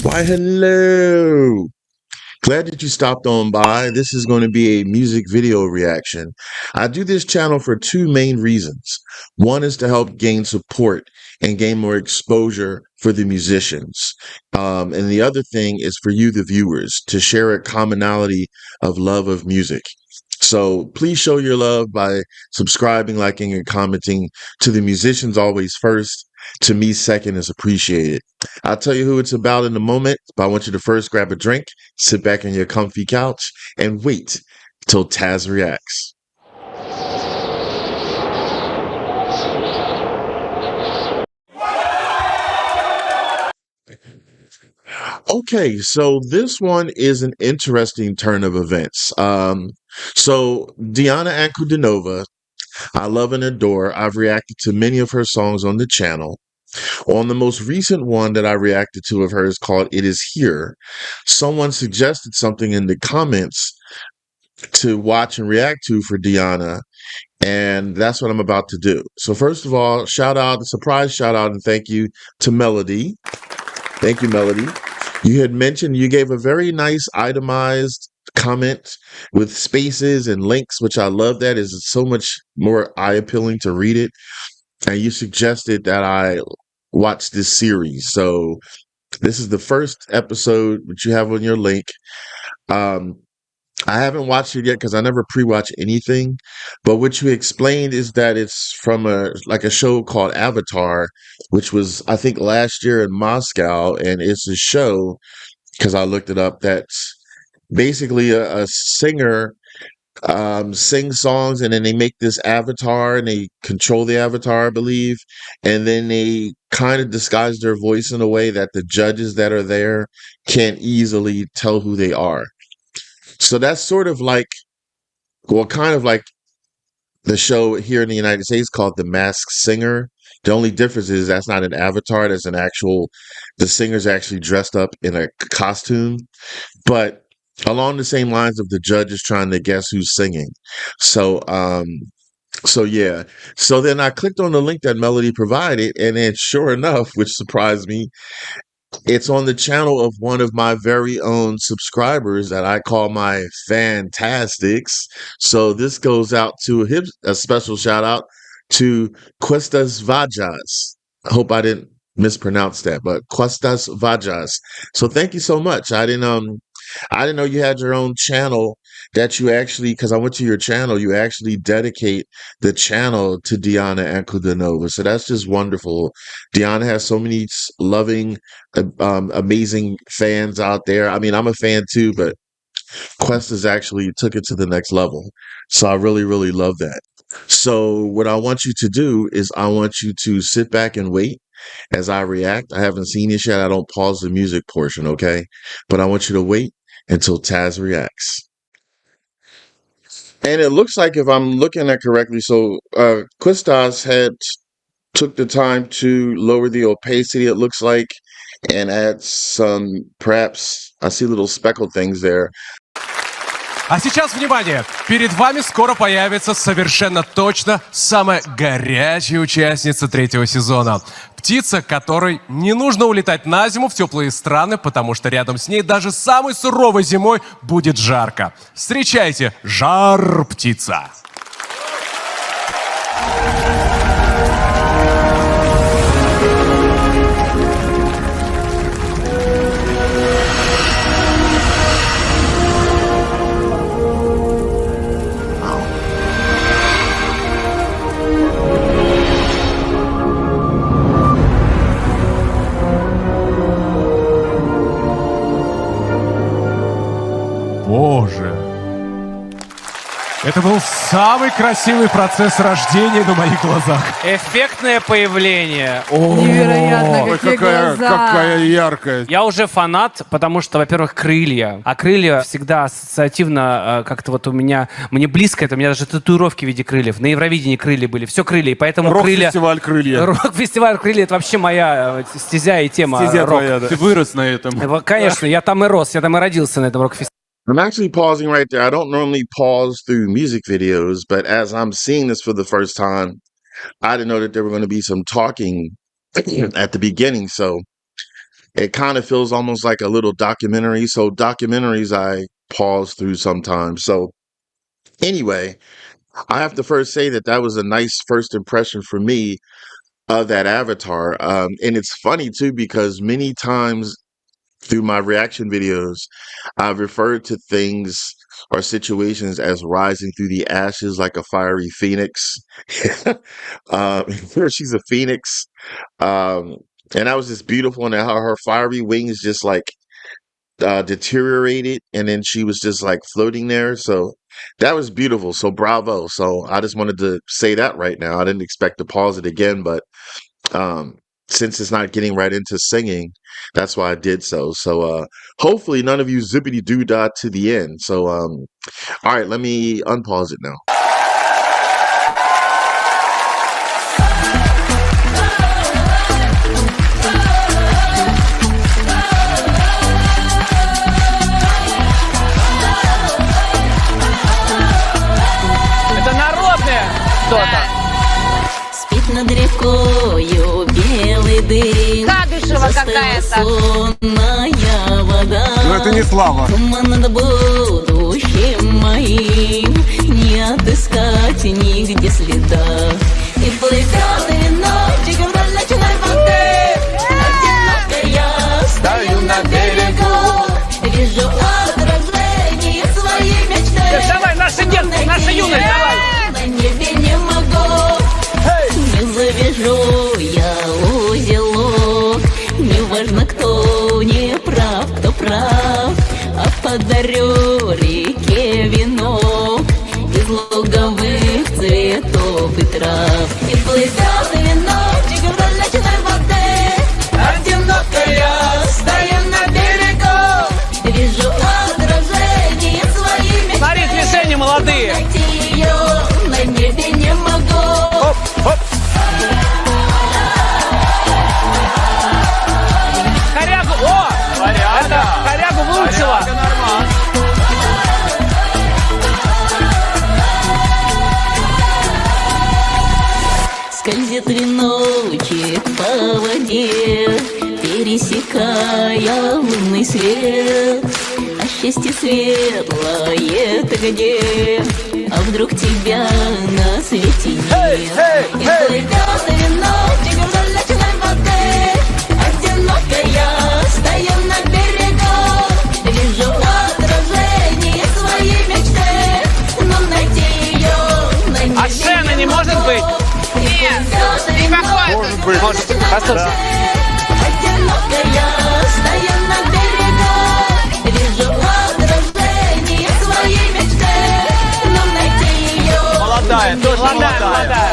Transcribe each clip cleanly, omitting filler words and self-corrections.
Why, hello. Glad that you stopped on by. This is going to be a music video reaction. I do this channel for two main reasons. One is to help gain support and gain more exposure for the musicians. And the other thing is for you, the viewers, to share a commonality of love of music. So please show your love by subscribing, liking, and commenting. To the musicians, always first. To me, second is appreciated. I'll tell you who it's about in a moment, but I want you to first grab a drink, sit back on your comfy couch, and wait till Tazzz Reacts. Okay, so this one is an interesting turn of events. So Diana Ankudinova, I love and adore. I've reacted to many of her songs on the channel. On the most recent one that I reacted to of hers called It Is Here, someone suggested something in the comments to watch and react to for Diana, and that's what I'm about to do. So first of all, surprise shout out, and thank you to Melody. Thank you, Melody. You gave a very nice itemized comment with spaces and links, which I love. That is so much more eye appealing to read it. And you suggested that I watch this series. So this is the first episode that you have on your link. I haven't watched it yet because I never pre-watch anything. But what you explained is that it's from a show called Avatar, which was I think last year in Moscow, and it's a show because I looked it up. That's basically a singer sing songs, and then they make this avatar and they control the avatar, I believe, and then they kind of disguise their voice in a way that the judges that are there can't easily tell who they are. So that's sort of like, well, kind of like the show here in the United States called The Masked Singer. The only difference is that's not an avatar, that's the singer's actually dressed up in a costume. But along the same lines of the judges trying to guess who's singing. So yeah. So then I clicked on the link that Melody provided, and then sure enough, which surprised me, it's on the channel of one of my very own subscribers that I call my Fantastics. So this goes out to him, a special shout out to Cuestas Vajas. I hope I didn't mispronounce that, but Cuestas Vajas. So thank you so much. I didn't know you had your own channel that you actually, because I went to your channel, you actually dedicate the channel to Diana Ankudinova. So that's just wonderful. Diana has so many loving, amazing fans out there. I mean, I'm a fan too, but Quest has actually took it to the next level. So I really, really love that. So what I want you to do is I want you to sit back and wait as I react. I haven't seen this yet. I don't pause the music portion, okay? But I want you to wait until Tazzz reacts. And it looks like, if I'm looking at correctly, so Quistas had took the time to lower the opacity, it looks like, and add some, perhaps, I see little speckled things there. А сейчас, внимание, перед вами скоро появится совершенно точно самая горячая участница третьего сезона. Птица, которой не нужно улетать на зиму в теплые страны, потому что рядом с ней даже самой суровой зимой будет жарко. Встречайте, Жар-птица! Боже! Это был самый красивый процесс рождения на моих глазах. Эффектное появление. Невероятно, какие глаза. Какая яркая. Я уже фанат, потому что, во-первых, крылья. А крылья всегда ассоциативно как-то вот у меня... Мне близко это, у меня даже татуировки в виде крыльев. На Евровидении крылья были, все крылья. И поэтому Рок-фестиваль крылья. Рок-фестиваль крылья — это вообще моя стезя и тема. Стезя рок. твоя, да. Ты вырос на этом. Конечно, я там и рос, я там и родился на этом рок-фестивале. I'm actually pausing right there. I don't normally pause through music videos, but as I'm seeing this for the first time, I didn't know that there were going to be some talking at the beginning. So it kind of feels almost like a little documentary. So documentaries I pause through sometimes. So anyway, I have to first say that that was a nice first impression for me of that avatar. And it's funny too, because many times through my reaction videos, I've referred to things or situations as rising through the ashes like a fiery phoenix. Here she's a phoenix. Um, and that was just beautiful, and how her fiery wings just like deteriorated, and then she was just like floating there. So that was beautiful. So bravo. So I just wanted to say that right now. I didn't expect to pause it again, but um since it's not getting right into singing, that's why I did so. So hopefully none of you zippity doo dah to the end. So all right, let me unpause it now. Это народное что-то. Спит над рекою белый дым. Кадышева какая-то. Сонная вода. Но это не Слава. Туман над будущим моим. Не отыскать нигде следа. И плывёт веночек вдоль ночной воды. Одиноко я стою на берегу. Вижу отражение своей мечты. Давай, наша детство, наша юность, давай. На небе не могу. Не завяжу я узелок. Неважно, кто не прав, кто прав. А подарю реке венок из луговых цветов и трав. И плывёт веночек вдоль ночной воды. Одиноко я стою на берегу. Вижу отражение своей мечты. Смотри, движения молодые. Найти ее на небе не могу. Оп, оп. Корягу, о! Это корягу выучила. Скользит веночек по воде, пересекая лунный свет. А счастье светлое-то где? А вдруг тебя на свете нет? И плывёт веночек вдоль ночной воды. Одиноко я стою на берегу. Вижу отражение своей мечты. Но найти ее на небе А сцены не может быть? Может быть. Послушай. Одиноко я стою на берегу. Вижу отражение своей мечты. Но найти ее Молодая, тоже молодая.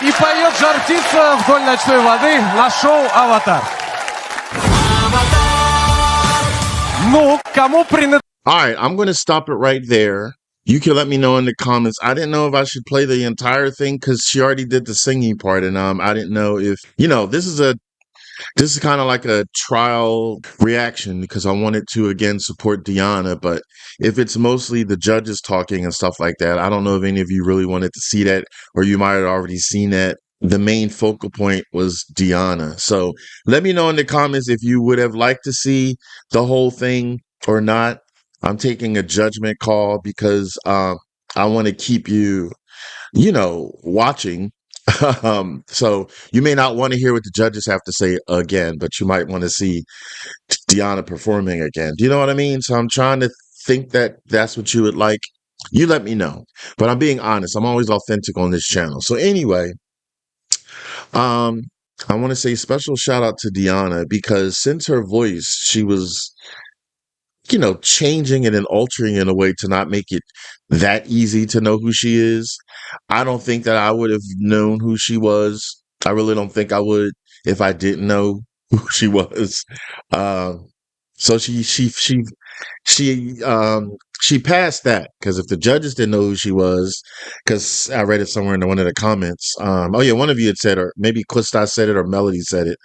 И поет жар птица вдоль ночной воды на шоу «Аватар». Ну, кому принадлежит? All right, I'm going to stop it right there. You can let me know in the comments. I didn't know if I should play the entire thing because she already did the singing part, and I didn't know if this is kind of like a trial reaction because I wanted to again support Diana. But if it's mostly the judges talking and stuff like that, I don't know if any of you really wanted to see that, or you might have already seen that. The main focal point was Diana. So let me know in the comments if you would have liked to see the whole thing or not. I'm taking a judgment call because I want to keep you, watching. So you may not want to hear what the judges have to say again, but you might want to see Diana performing again. Do you know what I mean? So I'm trying to think that that's what you would like. You let me know. But I'm being honest. I'm always authentic on this channel. So anyway, I want to say special shout out to Diana because since her voice, she was changing it and altering in a way to not make it that easy to know who she is. I don't think that I would have known who she was. I really don't think I would if I didn't know who she was. So she passed that because if the judges didn't know who she was, because I read it somewhere in one of the comments. Oh yeah, one of you had said, or maybe Klista said it, or Melody said it.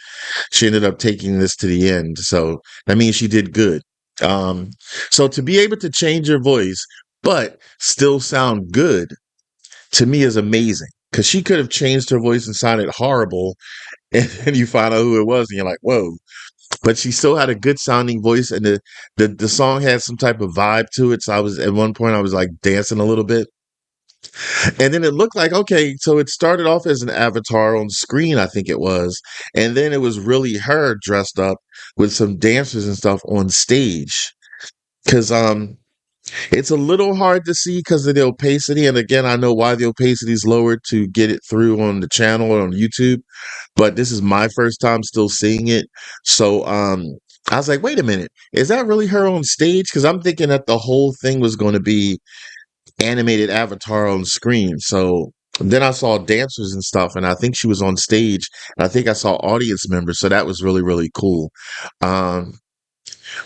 She ended up taking this to the end, so that means she did good. Um, so to be able to change your voice, but still sound good, to me is amazing. Because she could have changed her voice and sounded horrible, and then you find out who it was, and you're like, whoa. But she still had a good sounding voice, and the song had some type of vibe to it. So I was at one point I was like dancing a little bit. And then it looked like, okay, so it started off as an avatar on screen, I think it was. And then it was really her dressed up with some dancers and stuff on stage. Cause it's a little hard to see because of the opacity. And again, I know why the opacity is lowered to get it through on the channel or on YouTube, but this is my first time still seeing it. So I was like, wait a minute, is that really her on stage? Because I'm thinking that the whole thing was going to be animated avatar on screen. So then I saw dancers and stuff, and I think she was on stage. And I think I saw audience members, so that was really, really cool. Um,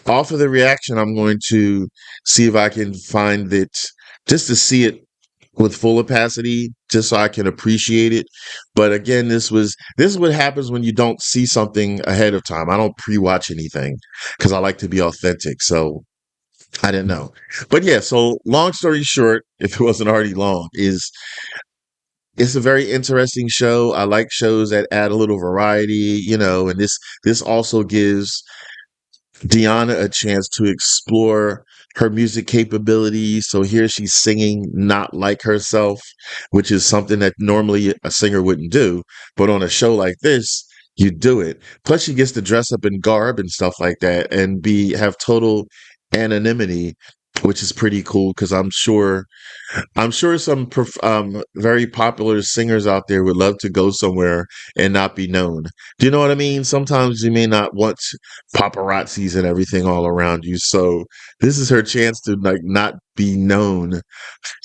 Off of the reaction, I'm going to see if I can find it just to see it with full opacity, just so I can appreciate it. But again, this is what happens when you don't see something ahead of time. I don't pre-watch anything because I like to be authentic. So I didn't know. But yeah, so long story short, if it wasn't already long, is it's a very interesting show. I like shows that add a little variety, and this also gives Diana a chance to explore her music capabilities. So here she's singing not like herself, which is something that normally a singer wouldn't do. But on a show like this, you do it. Plus, she gets to dress up in garb and stuff like that and have total anonymity, which is pretty cool because I'm sure some very popular singers out there would love to go somewhere and not be known. Do you know what I mean? Sometimes you may not want paparazzis and everything all around you. So this is her chance to like not be known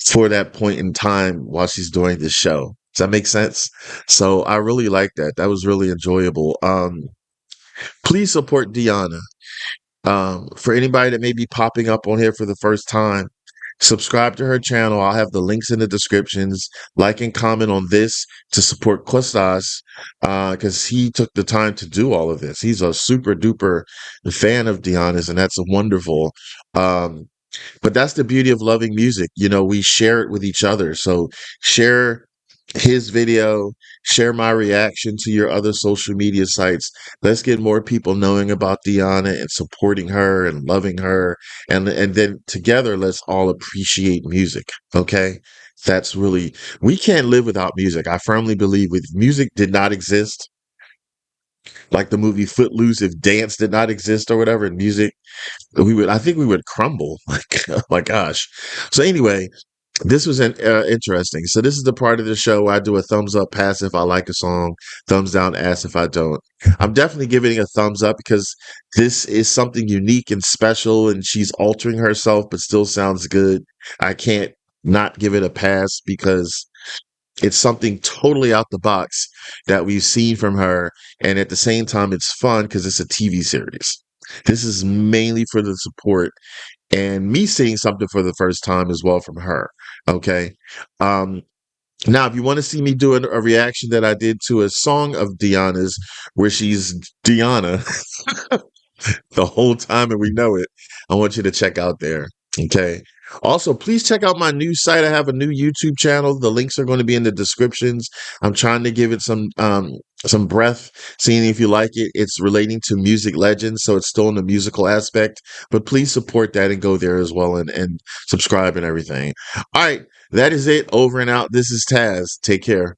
for that point in time while she's doing this show. Does that make sense? So I really like that. That was really enjoyable. Please support Diana. For anybody that may be popping up on here for the first time, subscribe to her channel. I'll have the links in the descriptions. Like and comment on this to support Kostas, because he took the time to do all of this. He's a super duper fan of Diana's, and that's wonderful. Um, but that's the beauty of loving music. We share it with each other. So share his video, share my reaction to your other social media sites. Let's get more people knowing about Diana and supporting her and loving her. And then together, let's all appreciate music. Okay. We can't live without music. I firmly believe if music did not exist, like the movie Footloose, if dance did not exist or whatever, and music, I think we would crumble. Like, oh my gosh. So anyway, this was interesting. So this is the part of the show where I do a thumbs up pass if I like a song, thumbs down ass if I don't. I'm definitely giving it a thumbs up because this is something unique and special, and she's altering herself but still sounds good. I can't not give it a pass because it's something totally out the box that we've seen from her, and at the same time it's fun because it's a TV series. This is mainly for the support and me seeing something for the first time as well from her. Okay. Um, Now, if you want to see me do a reaction that I did to a song of Diana's where she's Diana the whole time and we know it, I want you to check out there. Okay. Also, please check out my new site. I have a new YouTube channel. The links are going to be in the descriptions. I'm trying to give it some breath, seeing if you like it. It's relating to music legends, so it's still in the musical aspect. But please support that and go there as well and subscribe and everything. All right, that is it. Over and out. This is Tazzz. Take care.